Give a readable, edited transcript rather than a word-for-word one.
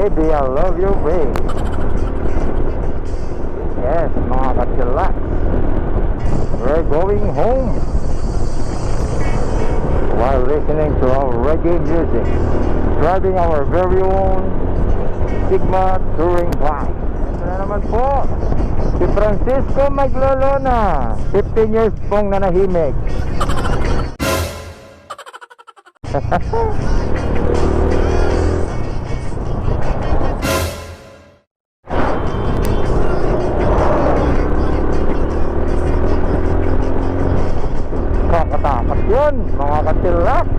Baby, I love your way. Yes, mga ka-chillax, we're going home while listening to our reggae music, driving our very own Sigma touring bike. Ito na naman po, si Francisco Maglolona, 15 years pong nanahimik. Kakatakot yun, mga katilas.